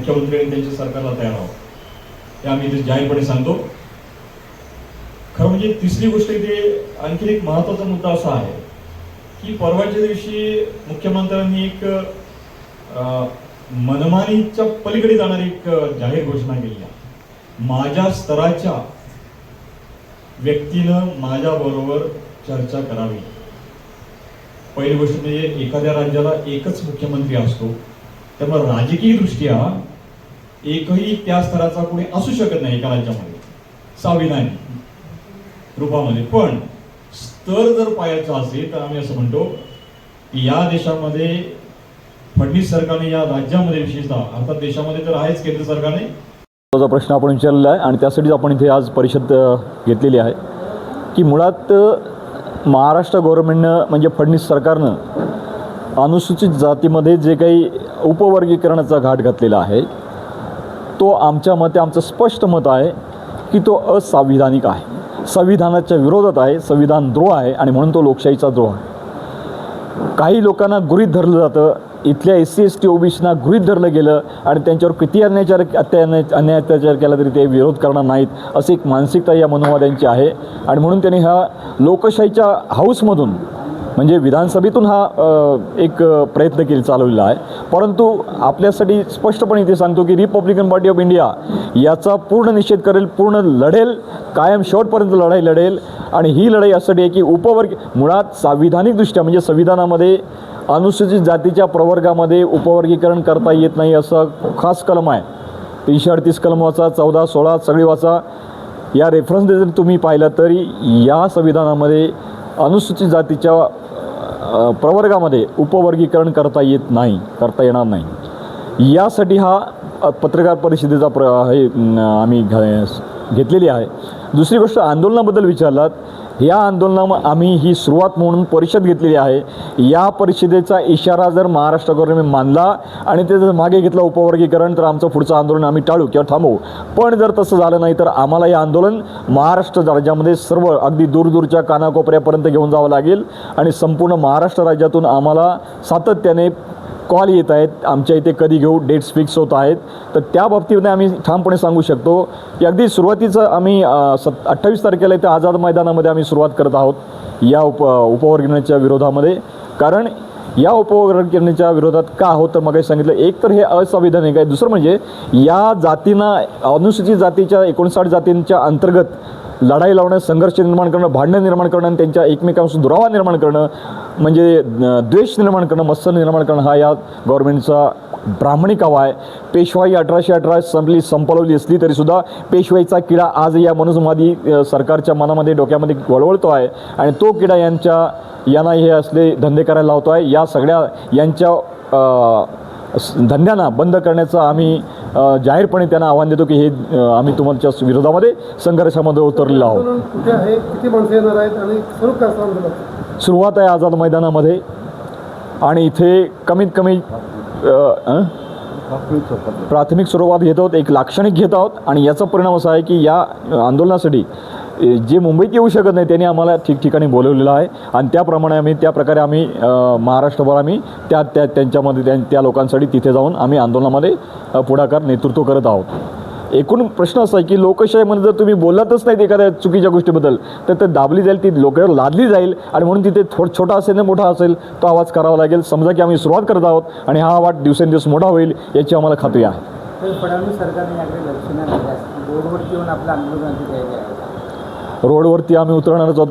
मुख्यमंत्री आणि त्यांच्या सरकारला तयार आहोत, हे आम्ही इथे जाहीरपणे सांगतो. खरं म्हणजे तिसरी गोष्ट इथे आणखी एक महत्त्वाचा मुद्दा असा आहे की परवाच्या दिवशी मुख्यमंत्र्यांनी एक मनमानीच्या पलीकडे जाणारी एक जाहीर घोषणा केली आहे. माझ्या स्तराच्या व्यक्तीनं माझ्याबरोबर चर्चा करावी. पहिली गोष्ट म्हणजे एखाद्या राज्याला एकच मुख्यमंत्री असतो, त्यामुळे राजकीय दृष्ट्या एकही त्या स्तराचा कोणी असू शकत नाही एका राज्यामध्ये संविधानिक रूपामध्ये. पण स्तर जर पाहायचा असेल तर आम्ही असं म्हणतो की या देशामध्ये फडणवीस सरकारने, या राज्यामध्ये विशेषतः, अर्थात देशामध्ये तर आहेच केंद्र सरकारने, तो प्रश्न आपण विचारलेला आहे आणि त्यासाठीच आपण इथे आज परिषद घेतलेली आहे की मुळात महाराष्ट्र गव्हर्नमेंटनं म्हणजे फडणवीस सरकारनं अनुसूचित जातीमध्ये जे काही उपवर्गीकरणाचा घाट घातलेला आहे तो आमच्या मते, आमचं स्पष्ट मत आहे की तो असंविधानिक आहे, संविधानाच्या विरोधात आहे, संविधानद्रोह आहे आणि म्हणून तो लोकशाहीचा द्रोह आहे. काही लोकांना गृहीत धरलं जातं, इथल्या SC ST OBCना गृहीत धरलं गेलं आणि त्यांच्यावर किती अन्याय अत्याचार केला तरी ते विरोध करणार नाहीत, अशी एक मानसिकता या मनोवाद्यांची आहे. आणि म्हणून त्यांनी हा लोकशाहीच्या हाऊसमधून म्हणजे विधानसभेतून हा एक प्रयत्न चालवलेला आहे. परंतु आपल्यासाठी स्पष्टपणे इथे सांगतो की रिपब्लिकन पार्टी ऑफ इंडिया याचा पूर्ण निषेध करेल, पूर्ण लढेल, कायम शेवटपर्यंत लढाई लढेल. आणि ही लढाई यासाठी आहे की मुळात संविधानिकदृष्ट्या म्हणजे संविधानामध्ये अनुसूचित जातीच्या प्रवर्गामध्ये उपवर्गीकरण करता येत नाही असं खास कलम आहे. 338 कलम वाचा, 14, 16 सगळी वाचा. या रेफरन्सने जर तुम्ही पाहिलं तरी या संविधानामध्ये अनुसूचित जातीच्या प्रवर्गामध्ये उपवर्गीकरण करता येणार नाही. यासाठी हा पत्रकार परिषदेचा आम्ही घेतलेली आहे. दुसरी गोष्ट, आंदोलनाबद्दल विचारलात. या आंदोलनामध्ये आम्ही ही सुरुवात म्हणून परिषद घेतलेली आहे. या परिषदेचा इशारा जर महाराष्ट्र गव्हर्नमेंट मानला आणि ते जर मागे घेतलं उपवर्गीकरण तर आमचं पुढचं आंदोलन आम्ही टाळू किंवा थांबवू. पण जर तसं झालं नाही तर आम्हाला हे आंदोलन महाराष्ट्र राज्यामध्ये सर्व अगदी दूरदूरच्या कानाकोपऱ्यापर्यंत घेऊन जावं लागेल. आणि संपूर्ण महाराष्ट्र राज्यातून आम्हाला सातत्याने कॉल येत आहेत, आमच्या इथे कधी घेऊ, डेट्स फिक्स होत आहेत. तर त्या बाबतीमध्ये आम्ही ठामपणे सांगू शकतो की अगदी सुरुवातीचं आम्ही 28 तारखेला इथे आझाद मैदानामध्ये आम्ही सुरुवात करत आहोत या उपवर्गीकरणाच्या विरोधामध्ये. कारण या उपवर्गीकरणाच्या विरोधात का आहोत तर मग सांगितलं, एक तर हे असंविधानिक आहे, दुसरं म्हणजे या जातींना, अनुसूचित जातीच्या 59 जातींच्या अंतर्गत लढाई लावणं, संघर्ष निर्माण करणं, भांडणं निर्माण करणं आणि त्यांच्या एकमेकांपासून दुरावा निर्माण करणं म्हणजे द्वेष निर्माण करणं, मत्सर निर्माण करणं हा या गव्हर्नमेंटचा ब्राह्मणिक हवा आहे. पेशवाई 1818 संपवली असली तरीसुद्धा पेशवाईचा किडा आज या मनुस्मवादी सरकारच्या मनामध्ये, डोक्यामध्ये वळवळतो आहे आणि तो किडा यांना हे असले धंदे करायला लावतो आहे. या सगळ्या यांच्या धंद्यांना बंद करण्याचं आम्ही जाहीरपणे त्यांना आव्हान देतो की हे आम्ही तुमच्या विरोधामध्ये संघर्षामध्ये उतरलेलो आहोत. सुरुवात आहे आझाद मैदानामध्ये आणि इथे कमीत कमी प्राथमिक स्वरूपात घेत आहोत, एक लाक्षणिक घेत आहोत. आणि याचा परिणाम असा आहे की या आंदोलनासाठी जे मुंबईत येऊ शकत नाही त्यांनी आम्हाला ठिकठिकाणी बोलवलेलं आहे आणि त्या प्रकारे आम्ही महाराष्ट्रभर आम्ही त्यांच्यामध्ये त्या लोकांसाठी तिथे जाऊन आम्ही आंदोलनामध्ये पुढाकार नेतृत्व करत आहोत. एकूण प्रश्न असा आहे की लोकशाहीमध्ये जर तुम्ही बोलतच नाहीत एखाद्या चुकीच्या गोष्टीबद्दल तर ते दाबली जाईल, ती लोकांवर लादली जाईल आणि म्हणून तिथे छोटा असेल ना मोठा असेल तो आवाज करावा लागेल. समजा की आम्ही सुरुवात करत आहोत आणि हा आवाज दिवसेंदिवस मोठा होईल याची आम्हाला खात्री आहे. फडणवीस सरकारने रोडवरती येऊन आपलं आंदोलन रोडवरती आम्ही उतरणारच आहोत.